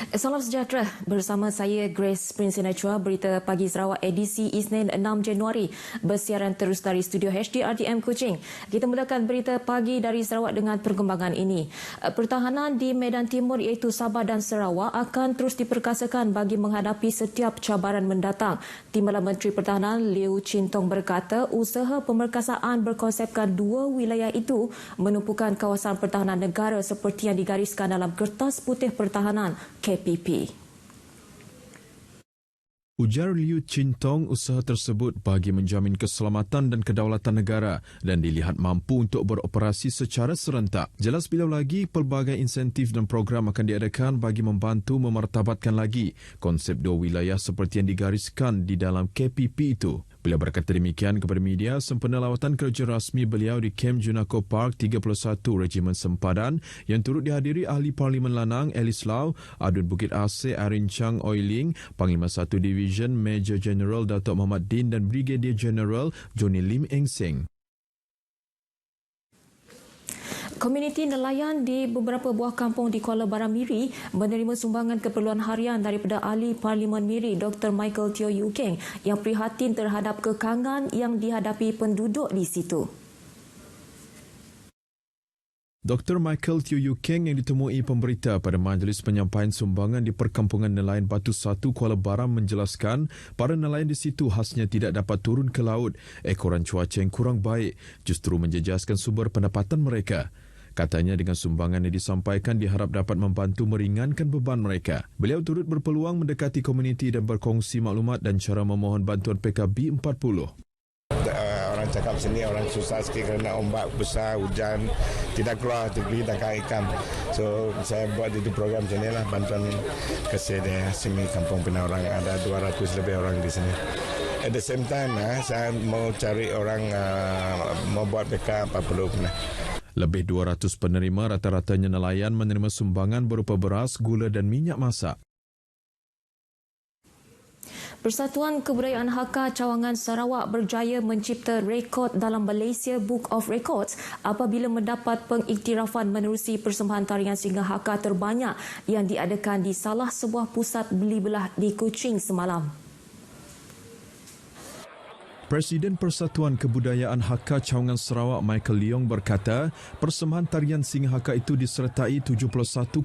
Salam sejahtera, bersama saya Grace Prince Nachua, Berita Pagi Sarawak edisi Isnin 6 Januari, bersiaran terus dari studio HDRTM Kuching. Kita mulakan berita pagi dari Sarawak dengan perkembangan ini. Pertahanan di Medan Timur iaitu Sabah dan Sarawak akan terus diperkasakan bagi menghadapi setiap cabaran mendatang. Timbalan Menteri Pertahanan Liew Chin Tong berkata usaha pemerkasaan berkonsepkan dua wilayah itu menumpukan kawasan pertahanan negara seperti yang digariskan dalam Kertas Putih Pertahanan KPP. Ujar Liew Chin Tong, usaha tersebut bagi menjamin keselamatan dan kedaulatan negara dan dilihat mampu untuk beroperasi secara serentak. Jelas beliau lagi, pelbagai insentif dan program akan diadakan bagi membantu memartabatkan lagi konsep dua wilayah seperti yang digariskan di dalam KPP itu. Beliau berkata demikian kepada media sempena lawatan kerja rasmi beliau di Kem Junako Park 31 Regimen Sempadan yang turut dihadiri Ahli Parlimen Lanang Alice Lau, Adun Bukit Asih Arin Chang Oi Ling, Panglima 1 Division Major General Datuk Muhammad Din dan Brigadier General Johnny Lim Eng Seng. Komuniti nelayan di beberapa buah kampung di Kuala Baram Miri menerima sumbangan keperluan harian daripada Ahli Parlimen Miri Dr. Michael Teo Yew Keng yang prihatin terhadap kekangan yang dihadapi penduduk di situ. Dr. Michael Teo Yew Keng yang ditemui pemberita pada majlis penyampaian sumbangan di perkampungan nelayan Batu 1 Kuala Baram menjelaskan para nelayan di situ khasnya tidak dapat turun ke laut ekoran cuaca yang kurang baik justru menjejaskan sumber pendapatan mereka. Katanya dengan sumbangan yang disampaikan diharap dapat membantu meringankan beban mereka. Beliau turut berpeluang mendekati komuniti dan berkongsi maklumat dan cara memohon bantuan PKB 40. Orang cakap sini orang susah sikit kerana ombak besar, hujan, tidak keluar pergi tangkap ikan. So saya buat itu program sini lah, bantuan kasih dia sini kampung Pina orang ada 200 lebih orang di sini. At the same time saya mau cari orang mau buat PK 40 pernah. Lebih 200 penerima rata-ratanya nelayan menerima sumbangan berupa beras, gula dan minyak masak. Persatuan Kebudayaan Hakka Cawangan Sarawak berjaya mencipta rekod dalam Malaysia Book of Records apabila mendapat pengiktirafan menerusi persembahan tarian singa Hakka terbanyak yang diadakan di salah sebuah pusat beli belah di Kuching semalam. Presiden Persatuan Kebudayaan Hakka Cawangan Sarawak Michael Leong berkata, persembahan tarian singa Hakka itu disertai 71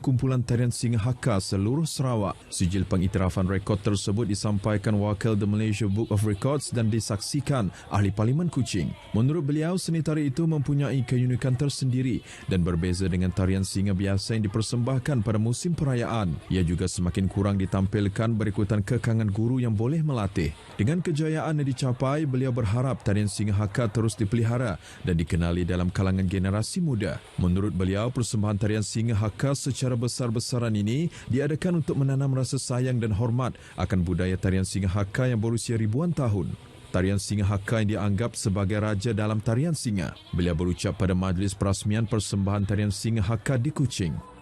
kumpulan tarian singa Hakka seluruh Sarawak. Sijil pengiktirafan rekod tersebut disampaikan wakil The Malaysia Book of Records dan disaksikan Ahli Parlimen Kuching. Menurut beliau, seni tari itu mempunyai keunikan tersendiri dan berbeza dengan tarian singa biasa yang dipersembahkan pada musim perayaan. Ia juga semakin kurang ditampilkan berikutan kekangan guru yang boleh melatih. Dengan kejayaan yang dicapai, beliau berharap tarian singa Hakka terus dipelihara dan dikenali dalam kalangan generasi muda. Menurut beliau, persembahan tarian singa Hakka secara besar-besaran ini diadakan untuk menanam rasa sayang dan hormat akan budaya tarian singa Hakka yang berusia ribuan tahun. Tarian singa Hakka yang dianggap sebagai raja dalam tarian singa. Beliau berucap pada majlis perasmian persembahan tarian singa Hakka di Kuching.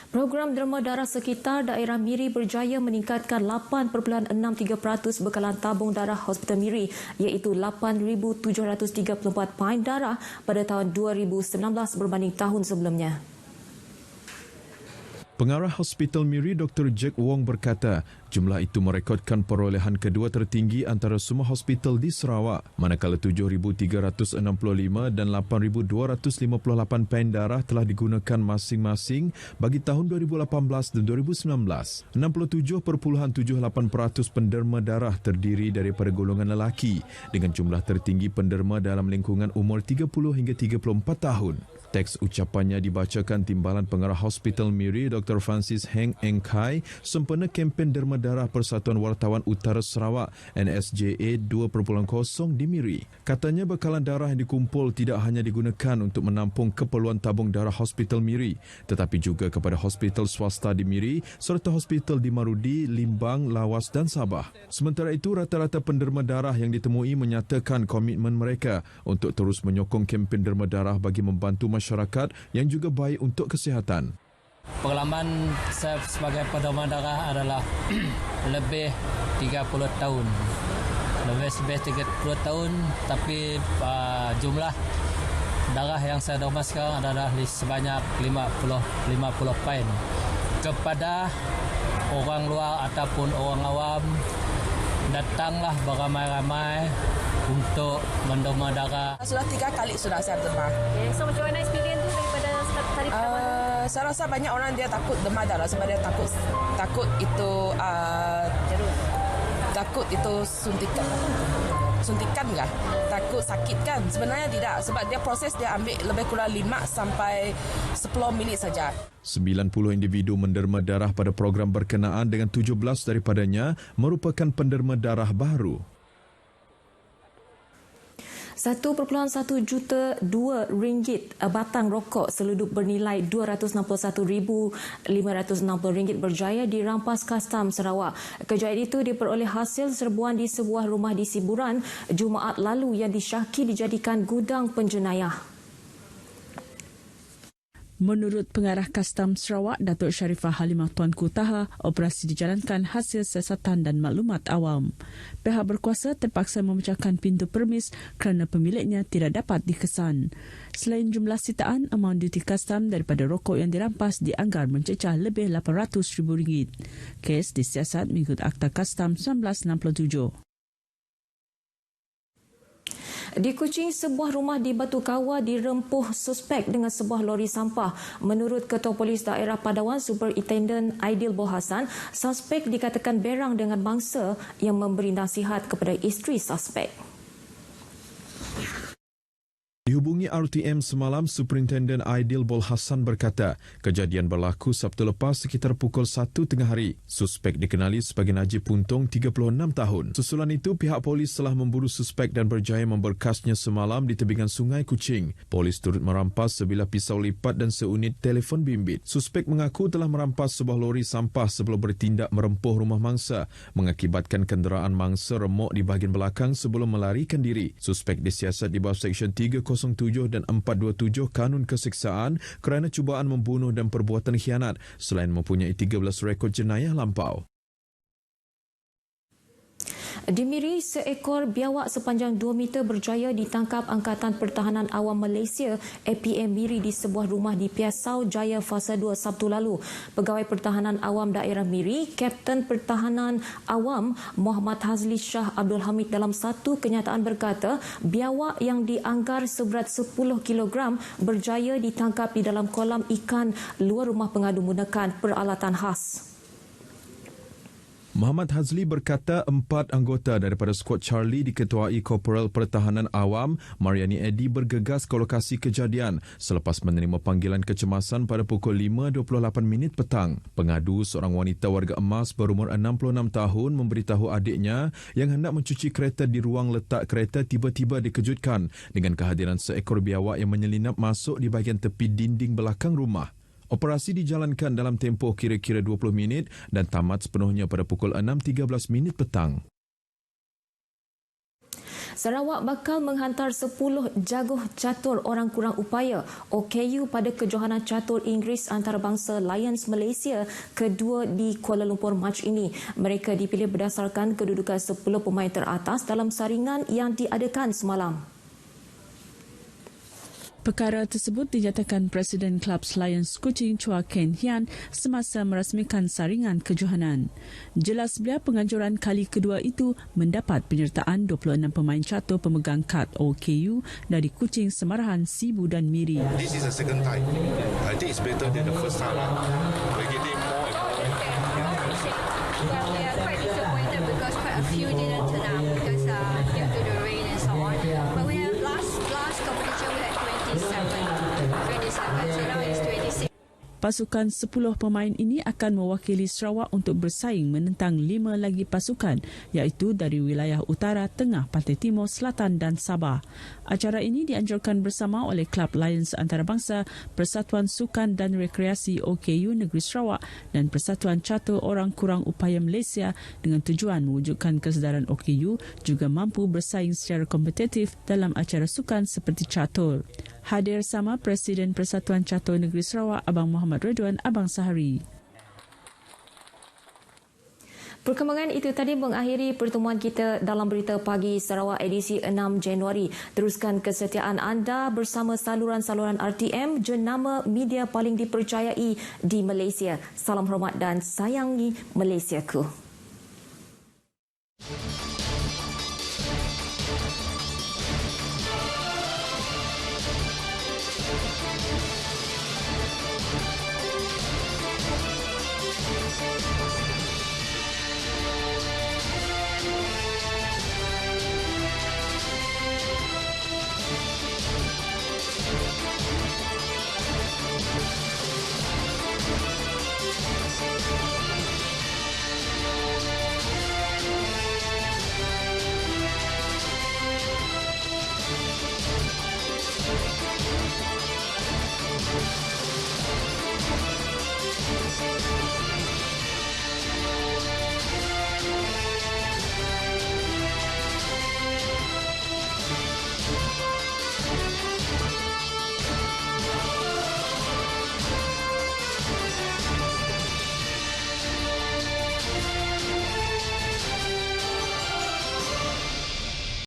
Program derma darah sekitar daerah Miri berjaya meningkatkan 8.63% bekalan tabung darah Hospital Miri iaitu 8,734 pain darah pada tahun 2019 berbanding tahun sebelumnya. Pengarah Hospital Miri Dr. Jack Wong berkata, jumlah itu merekodkan perolehan kedua tertinggi antara semua hospital di Sarawak, manakala 7,365 dan 8,258 pain darah telah digunakan masing-masing bagi tahun 2018 dan 2019. 67.78% penderma darah terdiri daripada golongan lelaki dengan jumlah tertinggi penderma dalam lingkungan umur 30 hingga 34 tahun. Teks ucapannya dibacakan Timbalan Pengarah Hospital Miri Dr. Francis Heng Eng Kai sempena kempen derma darah Persatuan Wartawan Utara Sarawak NSJA 2.0 di Miri. Katanya bekalan darah yang dikumpul tidak hanya digunakan untuk menampung keperluan tabung darah Hospital Miri tetapi juga kepada hospital swasta di Miri serta hospital di Marudi, Limbang, Lawas dan Sabah. Sementara itu, rata-rata penderma darah yang ditemui menyatakan komitmen mereka untuk terus menyokong kempen derma darah bagi membantu masyarakat yang juga baik untuk kesihatan. Pengalaman saya sebagai penderma darah adalah lebih 30 tahun. Lebih 30 tahun tapi jumlah darah yang saya dorman sekarang adalah sebanyak 50 pain. Kepada orang luar ataupun orang awam, datanglah beramai-ramai untuk mendorma darah. Sudah 3 kali sudah saya demam. Okay. So macam mana experience tu daripada tadi pertama? Saya rasa banyak orang dia takut demam darah sebab dia takut itu takut itu suntikan kah? Takut sakit kan? Sebenarnya tidak sebab dia proses dia ambil lebih kurang 5 sampai 10 minit saja. 90 individu menderma darah pada program berkenaan dengan 17 daripadanya merupakan penderma darah baru. 1.1 juta RM2 batang rokok seludup bernilai RM261,560 berjaya dirampas Kastam Sarawak. Kejayaan itu diperoleh hasil serbuan di sebuah rumah di Siburan Jumaat lalu yang disyaki dijadikan gudang penjenayah. Menurut Pengarah Kastam Sarawak, Datuk Sharifah Halimah Tuanku Taha, operasi dijalankan hasil siasatan dan maklumat awam. Pihak berkuasa terpaksa memecahkan pintu permis kerana pemiliknya tidak dapat dikesan. Selain jumlah sitaan, amaun duti kastam daripada rokok yang dirampas dianggar mencecah lebih RM800,000. Kes disiasat mengikut Akta Kastam 1967. Di Kuching, sebuah rumah di Batu Kawa dirempuh suspek dengan sebuah lori sampah. Menurut Ketua Polis Daerah Padawan Superintendent Aidil Bohasan, suspek dikatakan berang dengan mangsa yang memberi nasihat kepada isteri suspek. Dihubungi RTM semalam, Superintendent Aidil Bolhasan berkata, kejadian berlaku Sabtu lepas sekitar pukul 1 tengah hari. Suspek dikenali sebagai Najib Puntung, 36 tahun. Susulan itu, pihak polis telah memburu suspek dan berjaya memberkasnya semalam di tebingan Sungai Kuching. Polis turut merampas sebilah pisau lipat dan seunit telefon bimbit. Suspek mengaku telah merampas sebuah lori sampah sebelum bertindak merempuh rumah mangsa, mengakibatkan kenderaan mangsa remuk di bahagian belakang sebelum melarikan diri. Suspek disiasat di bawah Seksyen 307 dan 427 Kanun Keseksaan kerana cubaan membunuh dan perbuatan khianat selain mempunyai 13 rekod jenayah lampau. Di Miri, seekor biawak sepanjang 2 meter berjaya ditangkap Angkatan Pertahanan Awam Malaysia APM Miri di sebuah rumah di Piasau Jaya Fasa 2 Sabtu lalu. Pegawai Pertahanan Awam Daerah Miri, Kapten Pertahanan Awam Muhammad Hazli Shah Abdul Hamid dalam satu kenyataan berkata, biawak yang dianggar seberat 10 kg berjaya ditangkap di dalam kolam ikan luar rumah pengadu menggunakan peralatan khas. Muhammad Hazli berkata 4 anggota daripada skuad Charlie diketuai Korporal Pertahanan Awam Mariani Eddy bergegas ke lokasi kejadian selepas menerima panggilan kecemasan pada pukul 5.28 petang. Pengadu, seorang wanita warga emas berumur 66 tahun, memberitahu adiknya yang hendak mencuci kereta di ruang letak kereta tiba-tiba dikejutkan dengan kehadiran seekor biawak yang menyelinap masuk di bahagian tepi dinding belakang rumah. Operasi dijalankan dalam tempoh kira-kira 20 minit dan tamat sepenuhnya pada pukul 6.13 petang. Sarawak bakal menghantar 10 jaguh catur orang kurang upaya OKU pada kejohanan catur Inggeris antarabangsa Lions Malaysia kedua di Kuala Lumpur Mac ini. Mereka dipilih berdasarkan kedudukan 10 pemain teratas dalam saringan yang diadakan semalam. Perkara tersebut dinyatakan Presiden Klub Lions Kuching Chua Ken Hian semasa merasmikan saringan kejohanan. Jelas belia penganjuran kali kedua itu mendapat penyertaan 26 pemain catur pemegang kad OKU dari Kuching, Semarahan, Sibu dan Miri. This is the second time. I think it's better than the first time. We're getting more and more. Well, we are quite disappointed because quite a few didn't turn up because due to the rain and so on. But we have last competition we had 27, so now it's 26. Pasukan 10 pemain ini akan mewakili Sarawak untuk bersaing menentang 5 lagi pasukan iaitu dari wilayah utara, tengah, pantai timur, selatan dan Sabah. Acara ini dianjurkan bersama oleh Klub Lions Antarabangsa, Persatuan Sukan dan Rekreasi OKU Negeri Sarawak dan Persatuan Catur Orang Kurang Upaya Malaysia dengan tujuan mewujudkan kesedaran OKU juga mampu bersaing secara kompetitif dalam acara sukan seperti catur. Hadir sama Presiden Persatuan Catur Negeri Sarawak Abang Muhammad Ridwan, Abang Sahari. Perkembangan itu tadi mengakhiri pertemuan kita dalam Berita Pagi Sarawak edisi 6 Januari. Teruskan kesetiaan anda bersama saluran-saluran RTM, jenama media paling dipercayai di Malaysia. Salam hormat dan sayangi Malaysiaku.